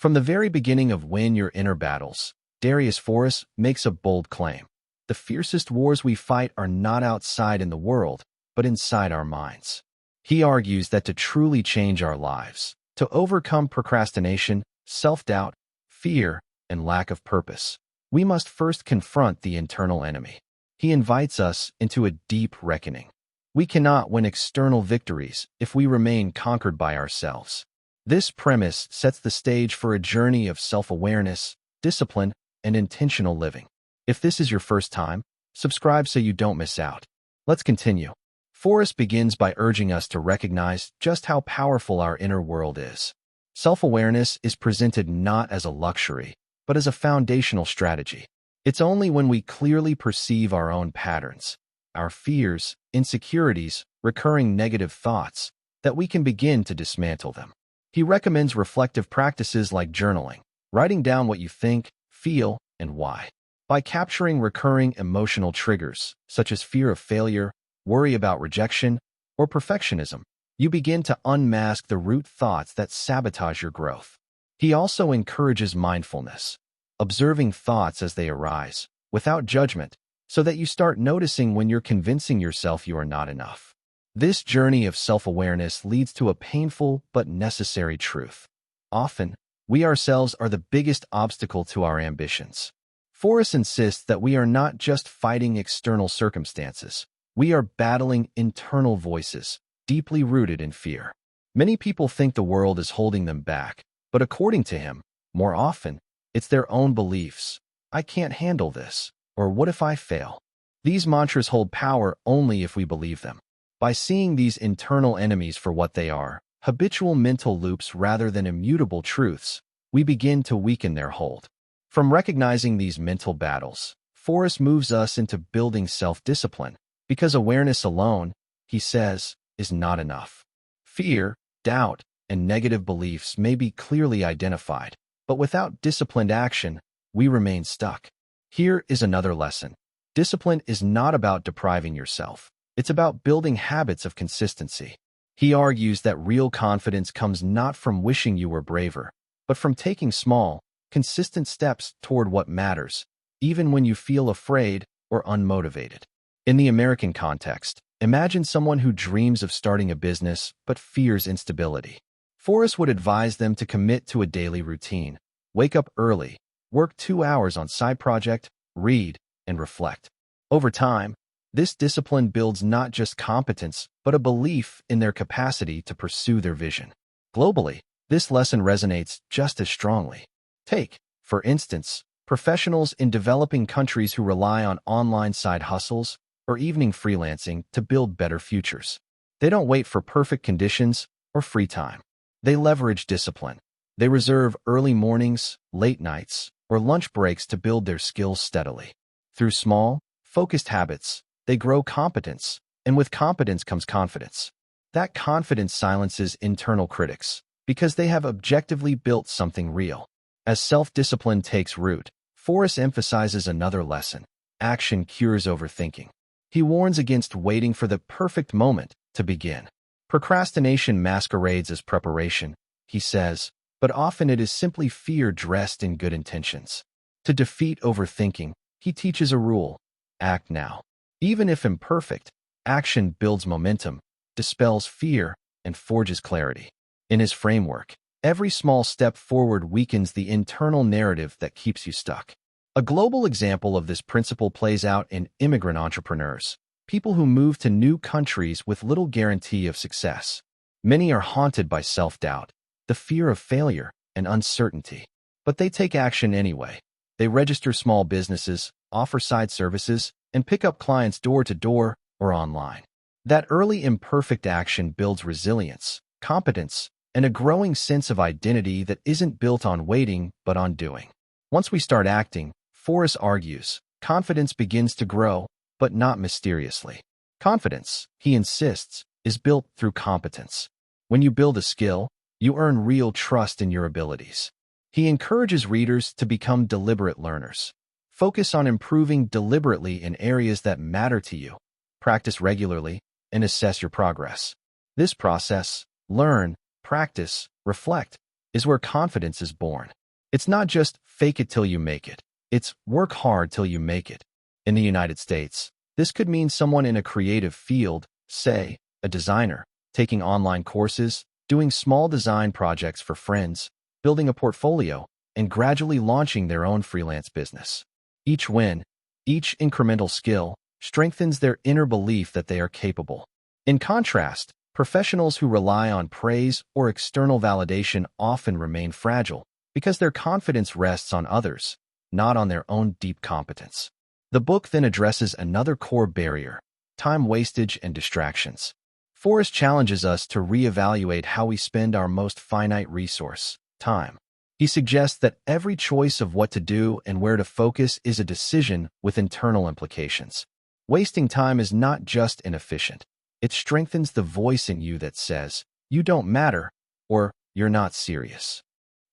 From the very beginning of Win Your Inner Battles, Darius Foroux makes a bold claim. The fiercest wars we fight are not outside in the world, but inside our minds. He argues that to truly change our lives, to overcome procrastination, self-doubt, fear, and lack of purpose, we must first confront the internal enemy. He invites us into a deep reckoning. We cannot win external victories if we remain conquered by ourselves. This premise sets the stage for a journey of self-awareness, discipline, and intentional living. If this is your first time, subscribe so you don't miss out. Let's continue. Foroux begins by urging us to recognize just how powerful our inner world is. Self-awareness is presented not as a luxury, but as a foundational strategy. It's only when we clearly perceive our own patterns, our fears, insecurities, recurring negative thoughts, that we can begin to dismantle them. He recommends reflective practices like journaling, writing down what you think, feel, and why. By capturing recurring emotional triggers, such as fear of failure, worry about rejection, or perfectionism, you begin to unmask the root thoughts that sabotage your growth. He also encourages mindfulness, observing thoughts as they arise, without judgment, so that you start noticing when you're convincing yourself you are not enough. This journey of self-awareness leads to a painful but necessary truth. Often, we ourselves are the biggest obstacle to our ambitions. Foroux insists that we are not just fighting external circumstances. We are battling internal voices, deeply rooted in fear. Many people think the world is holding them back, but according to him, more often, it's their own beliefs. I can't handle this, or what if I fail? These mantras hold power only if we believe them. By seeing these internal enemies for what they are, habitual mental loops rather than immutable truths, we begin to weaken their hold. From recognizing these mental battles, Foroux moves us into building self-discipline, because awareness alone, he says, is not enough. Fear, doubt, and negative beliefs may be clearly identified, but without disciplined action, we remain stuck. Here is another lesson. Discipline is not about depriving yourself. It's about building habits of consistency. He argues that real confidence comes not from wishing you were braver, but from taking small, consistent steps toward what matters, even when you feel afraid or unmotivated. In the American context, imagine someone who dreams of starting a business but fears instability. Foroux would advise them to commit to a daily routine. Wake up early, work 2 hours on side project, read, and reflect. Over time, this discipline builds not just competence, but a belief in their capacity to pursue their vision. Globally, this lesson resonates just as strongly. Take, for instance, professionals in developing countries who rely on online side hustles or evening freelancing to build better futures. They don't wait for perfect conditions or free time. They leverage discipline. They reserve early mornings, late nights, or lunch breaks to build their skills steadily. Through small, focused habits, they grow competence, and with competence comes confidence. That confidence silences internal critics, because they have objectively built something real. As self-discipline takes root, Foroux emphasizes another lesson. Action cures overthinking. He warns against waiting for the perfect moment to begin. Procrastination masquerades as preparation, he says, but often it is simply fear dressed in good intentions. To defeat overthinking, he teaches a rule: act now. Even if imperfect, action builds momentum, dispels fear, and forges clarity. In his framework, every small step forward weakens the internal narrative that keeps you stuck. A global example of this principle plays out in immigrant entrepreneurs, people who move to new countries with little guarantee of success. Many are haunted by self-doubt, the fear of failure, and uncertainty. But they take action anyway. They register small businesses, offer side services, and pick up clients door to door or online. That early imperfect action builds resilience, competence, and a growing sense of identity that isn't built on waiting but on doing. Once we start acting, Foroux argues, confidence begins to grow, but not mysteriously. Confidence, he insists, is built through competence. When you build a skill, you earn real trust in your abilities. He encourages readers to become deliberate learners. Focus on improving deliberately in areas that matter to you. Practice regularly and assess your progress. This process, learn, practice, reflect, is where confidence is born. It's not just fake it till you make it. It's work hard till you make it. In the United States, this could mean someone in a creative field, say, a designer, taking online courses, doing small design projects for friends, building a portfolio, and gradually launching their own freelance business. Each win, each incremental skill, strengthens their inner belief that they are capable. In contrast, professionals who rely on praise or external validation often remain fragile because their confidence rests on others, not on their own deep competence. The book then addresses another core barrier: time wastage and distractions. Foroux challenges us to reevaluate how we spend our most finite resource, time. He suggests that every choice of what to do and where to focus is a decision with internal implications. Wasting time is not just inefficient. It strengthens the voice in you that says, "You don't matter," or "You're not serious."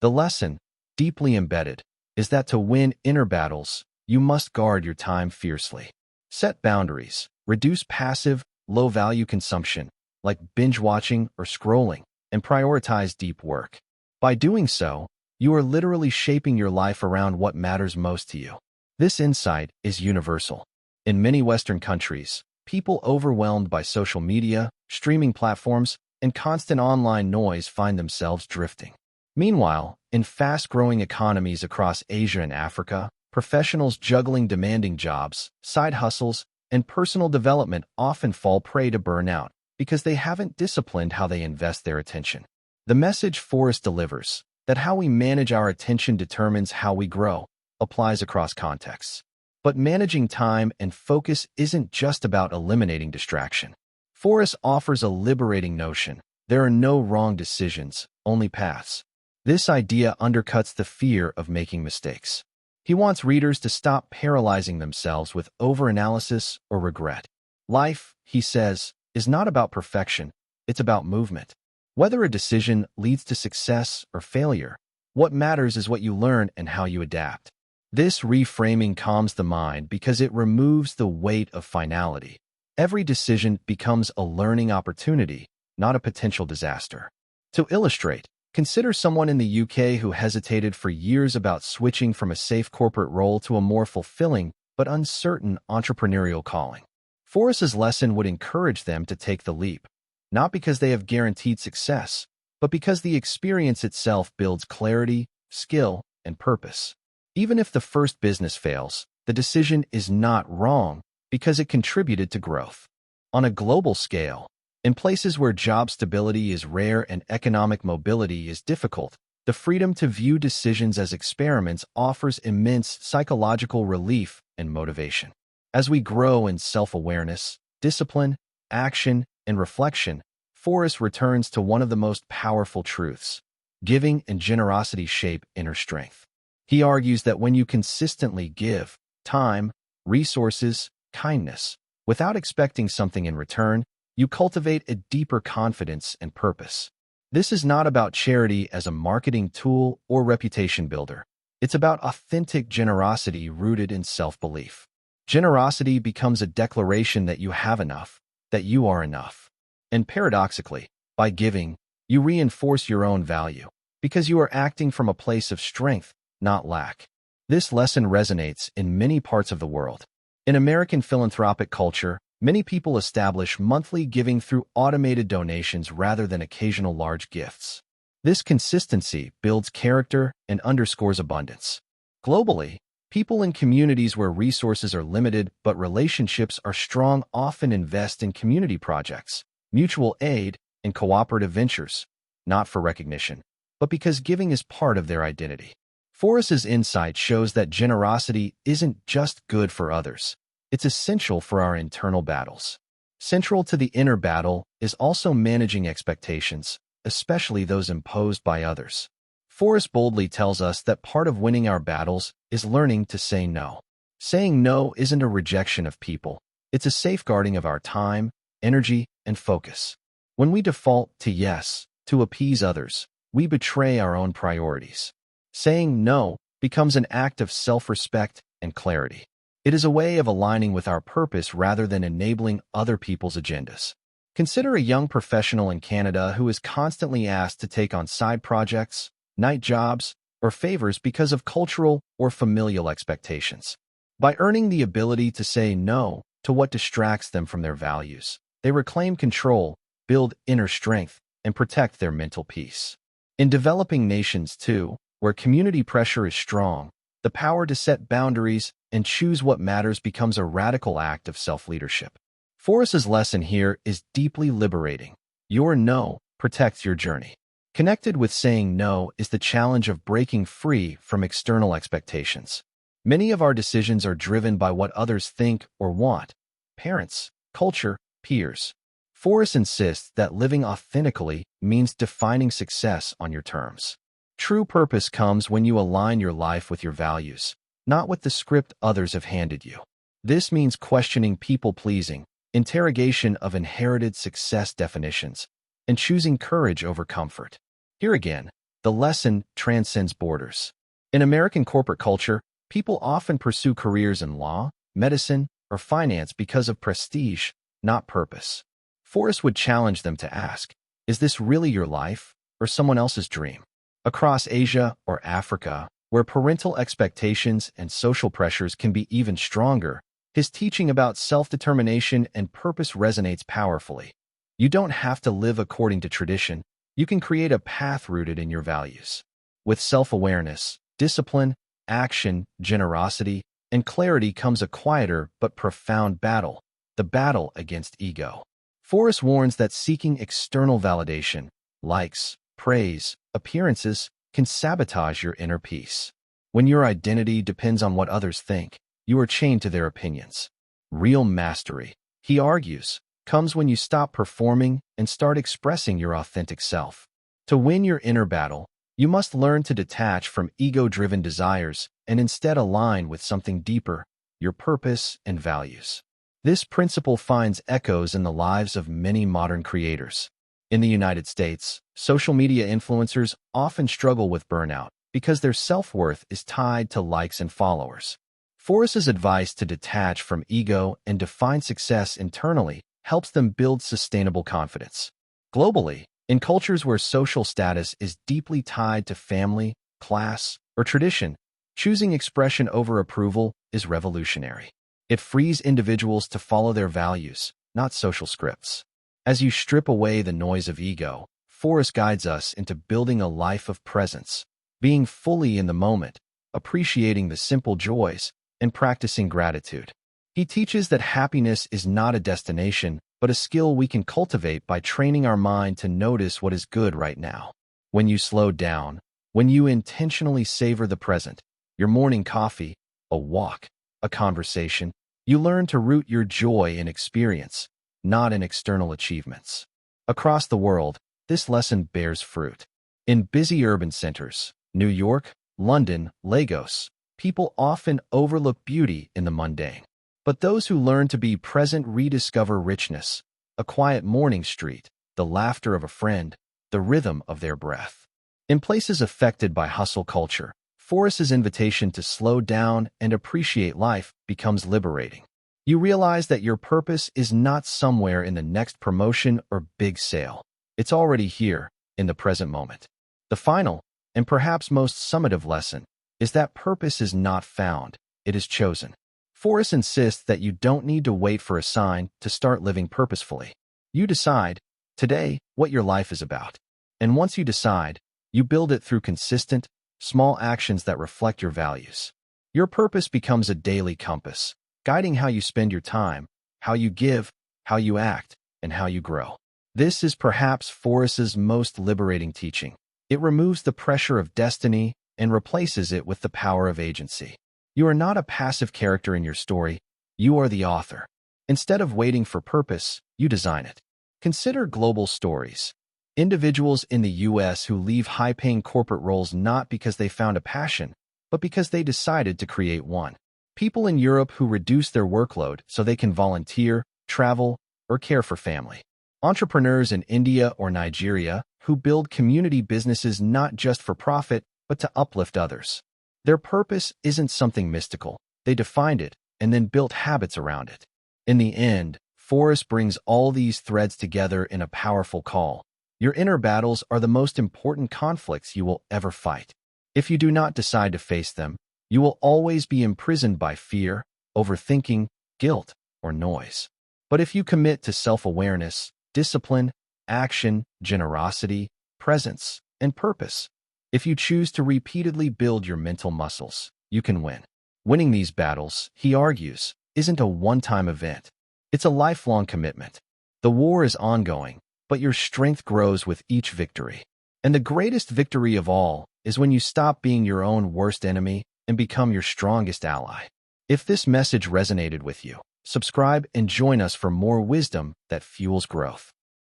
The lesson, deeply embedded, is that to win inner battles, you must guard your time fiercely. Set boundaries, reduce passive, low-value consumption, like binge-watching or scrolling, and prioritize deep work. By doing so, you are literally shaping your life around what matters most to you. This insight is universal. In many Western countries, people overwhelmed by social media, streaming platforms, and constant online noise find themselves drifting. Meanwhile, in fast-growing economies across Asia and Africa, professionals juggling demanding jobs, side hustles, and personal development often fall prey to burnout because they haven't disciplined how they invest their attention. The message Foroux delivers, that how we manage our attention determines how we grow, applies across contexts. But managing time and focus isn't just about eliminating distraction. Foroux offers a liberating notion: there are no wrong decisions, only paths. This idea undercuts the fear of making mistakes. He wants readers to stop paralyzing themselves with overanalysis or regret. Life, he says, is not about perfection, it's about movement. Whether a decision leads to success or failure, what matters is what you learn and how you adapt. This reframing calms the mind because it removes the weight of finality. Every decision becomes a learning opportunity, not a potential disaster. To illustrate, consider someone in the UK who hesitated for years about switching from a safe corporate role to a more fulfilling but uncertain entrepreneurial calling. Foroux's lesson would encourage them to take the leap, not because they have guaranteed success, but because the experience itself builds clarity, skill, and purpose. Even if the first business fails, the decision is not wrong because it contributed to growth. On a global scale, in places where job stability is rare and economic mobility is difficult, the freedom to view decisions as experiments offers immense psychological relief and motivation. As we grow in self-awareness, discipline, action, and reflection, Foroux returns to one of the most powerful truths: giving and generosity shape inner strength. He argues that when you consistently give time, resources, kindness, without expecting something in return, you cultivate a deeper confidence and purpose. This is not about charity as a marketing tool or reputation builder. It's about authentic generosity rooted in self-belief. Generosity becomes a declaration that you have enough, that you are enough. And paradoxically, by giving, you reinforce your own value, because you are acting from a place of strength, not lack. This lesson resonates in many parts of the world. In American philanthropic culture, many people establish monthly giving through automated donations rather than occasional large gifts. This consistency builds character and underscores abundance. Globally, people in communities where resources are limited but relationships are strong often invest in community projects, mutual aid, and cooperative ventures, not for recognition, but because giving is part of their identity. Foroux's insight shows that generosity isn't just good for others. It's essential for our internal battles. Central to the inner battle is also managing expectations, especially those imposed by others. Foroux boldly tells us that part of winning our battles is learning to say no. Saying no isn't a rejection of people. It's a safeguarding of our time, energy, and focus. When we default to yes, to appease others, we betray our own priorities. Saying no becomes an act of self-respect and clarity. It is a way of aligning with our purpose rather than enabling other people's agendas. Consider a young professional in Canada who is constantly asked to take on side projects, night jobs, or favors because of cultural or familial expectations. By earning the ability to say no to what distracts them from their values, they reclaim control, build inner strength, and protect their mental peace. In developing nations, too, where community pressure is strong, the power to set boundaries and choose what matters becomes a radical act of self-leadership. Forrest's lesson here is deeply liberating. Your no protects your journey. Connected with saying no is the challenge of breaking free from external expectations. Many of our decisions are driven by what others think or want: parents, culture, peers. Forrest insists that living authentically means defining success on your terms. True purpose comes when you align your life with your values, not with the script others have handed you. This means questioning people-pleasing, interrogation of inherited success definitions, and choosing courage over comfort. Here again, the lesson transcends borders. In American corporate culture, people often pursue careers in law, medicine, or finance because of prestige, not purpose. Forrest would challenge them to ask, is this really your life, or someone else's dream? Across Asia or Africa, where parental expectations and social pressures can be even stronger, his teaching about self-determination and purpose resonates powerfully. You don't have to live according to tradition. You can create a path rooted in your values. With self-awareness, discipline, action, generosity, and clarity comes a quieter but profound battle, the battle against ego. Forrest warns that seeking external validation, likes, praise, appearances, can sabotage your inner peace. When your identity depends on what others think, you are chained to their opinions. Real mastery, he argues, comes when you stop performing and start expressing your authentic self. To win your inner battle, you must learn to detach from ego-driven desires and instead align with something deeper, your purpose and values. This principle finds echoes in the lives of many modern creators. In the United States, social media influencers often struggle with burnout because their self-worth is tied to likes and followers. Forrest's advice to detach from ego and define success internally helps them build sustainable confidence. Globally, in cultures where social status is deeply tied to family, class, or tradition, choosing expression over approval is revolutionary. It frees individuals to follow their values, not social scripts. As you strip away the noise of ego, Forrest guides us into building a life of presence, being fully in the moment, appreciating the simple joys, and practicing gratitude. He teaches that happiness is not a destination, but a skill we can cultivate by training our mind to notice what is good right now. When you slow down, when you intentionally savor the present, your morning coffee, a walk, a conversation, you learn to root your joy in experience, not in external achievements. Across the world, this lesson bears fruit. In busy urban centers, New York, London, Lagos, people often overlook beauty in the mundane. But those who learn to be present rediscover richness, a quiet morning street, the laughter of a friend, the rhythm of their breath. In places affected by hustle culture, Forrest's invitation to slow down and appreciate life becomes liberating. You realize that your purpose is not somewhere in the next promotion or big sale. It's already here, in the present moment. The final, and perhaps most summative lesson, is that purpose is not found, it is chosen. Forrest insists that you don't need to wait for a sign to start living purposefully. You decide, today, what your life is about. And once you decide, you build it through consistent, small actions that reflect your values. Your purpose becomes a daily compass, guiding how you spend your time, how you give, how you act, and how you grow. This is perhaps Forrest's most liberating teaching. It removes the pressure of destiny and replaces it with the power of agency. You are not a passive character in your story, you are the author. Instead of waiting for purpose, you design it. Consider global stories. Individuals in the U.S. who leave high-paying corporate roles not because they found a passion, but because they decided to create one. People in Europe who reduce their workload so they can volunteer, travel, or care for family. Entrepreneurs in India or Nigeria who build community businesses not just for profit, but to uplift others. Their purpose isn't something mystical. They defined it and then built habits around it. In the end, Forrest brings all these threads together in a powerful call. Your inner battles are the most important conflicts you will ever fight. If you do not decide to face them, you will always be imprisoned by fear, overthinking, guilt, or noise. But if you commit to self-awareness, discipline, action, generosity, presence, and purpose, if you choose to repeatedly build your mental muscles, you can win. Winning these battles, he argues, isn't a one-time event. It's a lifelong commitment. The war is ongoing, but your strength grows with each victory. And the greatest victory of all is when you stop being your own worst enemy and become your strongest ally. If this message resonated with you, subscribe and join us for more wisdom that fuels growth.